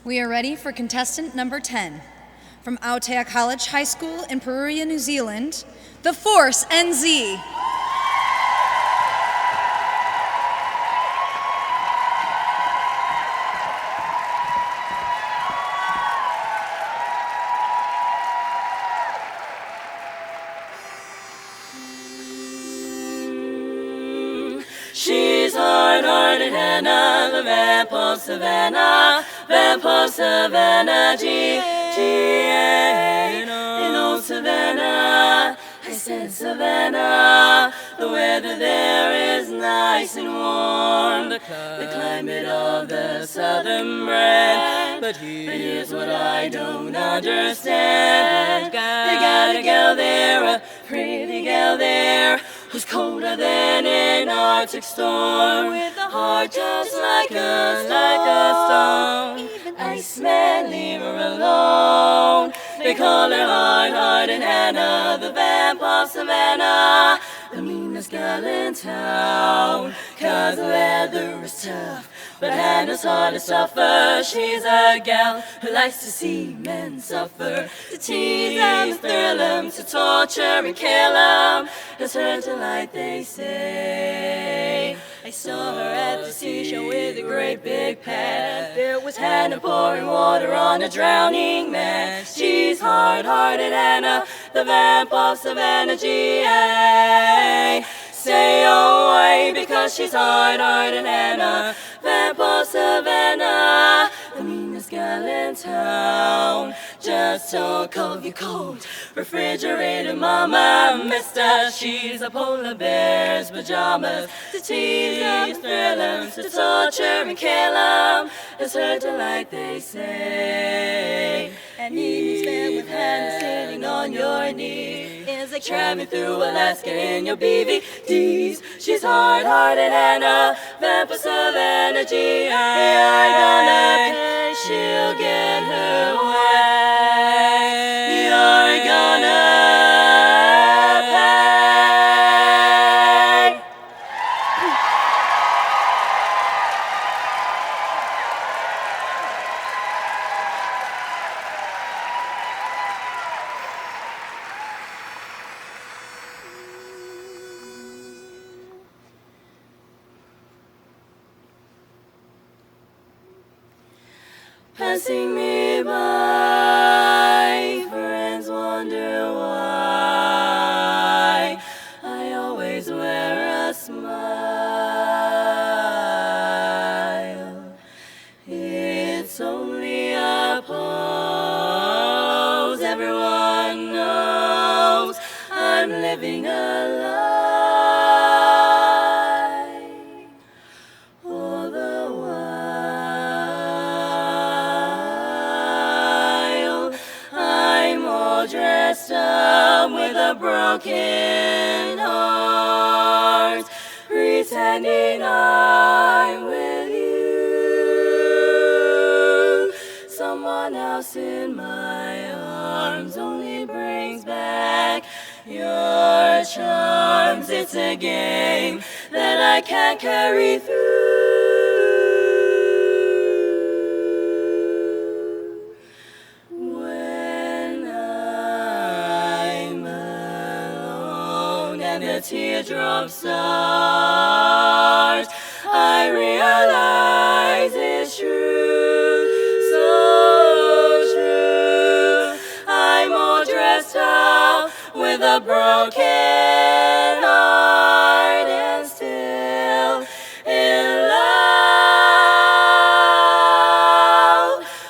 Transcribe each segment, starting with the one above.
We are ready for contestant number 10. From Aotearoa College High School in Peruria, New Zealand, the Fource NZ. She's hard-hearted Hannah, the vamp of Savannah, G-A, in old Savannah. I said Savannah, the weather there is nice and warm, the climate of the southern brand. But here's what I don't understand. They got a gal there, a pretty gal there, who's colder than an Arctic storm, with a heart just like a stone. Even Iceman, leave her alone. They call her hard-hearted Hannah, the vamp of Savannah, the meanest gal in town, 'cause the weather is tough, but Hannah's hard to suffer. She's a gal who likes to see men suffer, to tease them, thrill them, to torture and kill them. It's her delight, they say. I saw her at the seashore with a great big pan. There was Hannah pouring water on a drowning man. She's hard-hearted Hannah, the vamp of Savannah, G-A. Say away, because she's hard-hearted Hannah, vamp of Savannah, the meanest gal in town. Just talk of you cold, refrigerator mama, mister. She's a polar bear's pajamas, to tease, thrill 'em, to torture and kill 'em. It's her delight, they say. And you stand with Hannah sitting on your knees. It's like traveling through Alaska in your BVDs. She's hard-hearted Hannah, vamp of Savannah, G.A. You're gonna pay, she'll get her way. You're gonna pay. Passing me by, friends wonder why I always wear a smile. It's only a pose, everyone knows I'm living a lie. All the while I'm all dressed up with a broken heart, pretending I'm with you. Someone else in my arms only brings back your charms. It's a game that I can't carry through. When I'm alone and the teardrops start, I realize it's true, so true. I'm all dressed up with a broken heart and still in love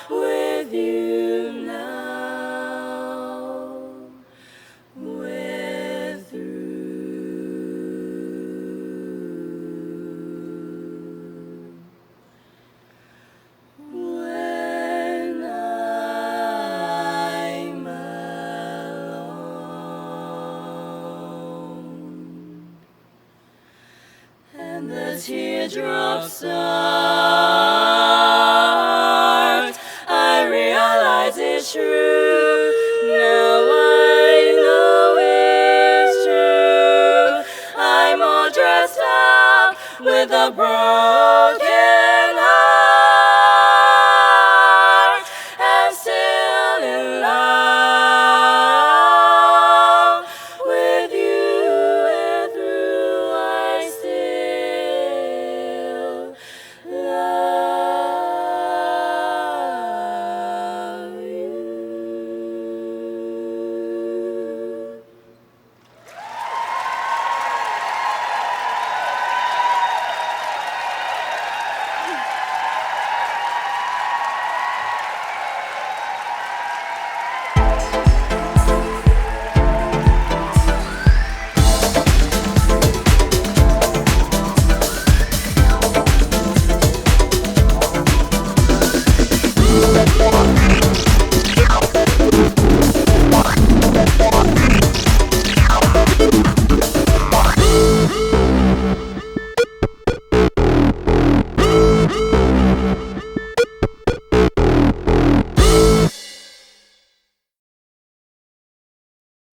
with you now. We're through. When I'm alone and the teardrops start, I realize it's true. Now I know it's true. I'm all dressed up with a broken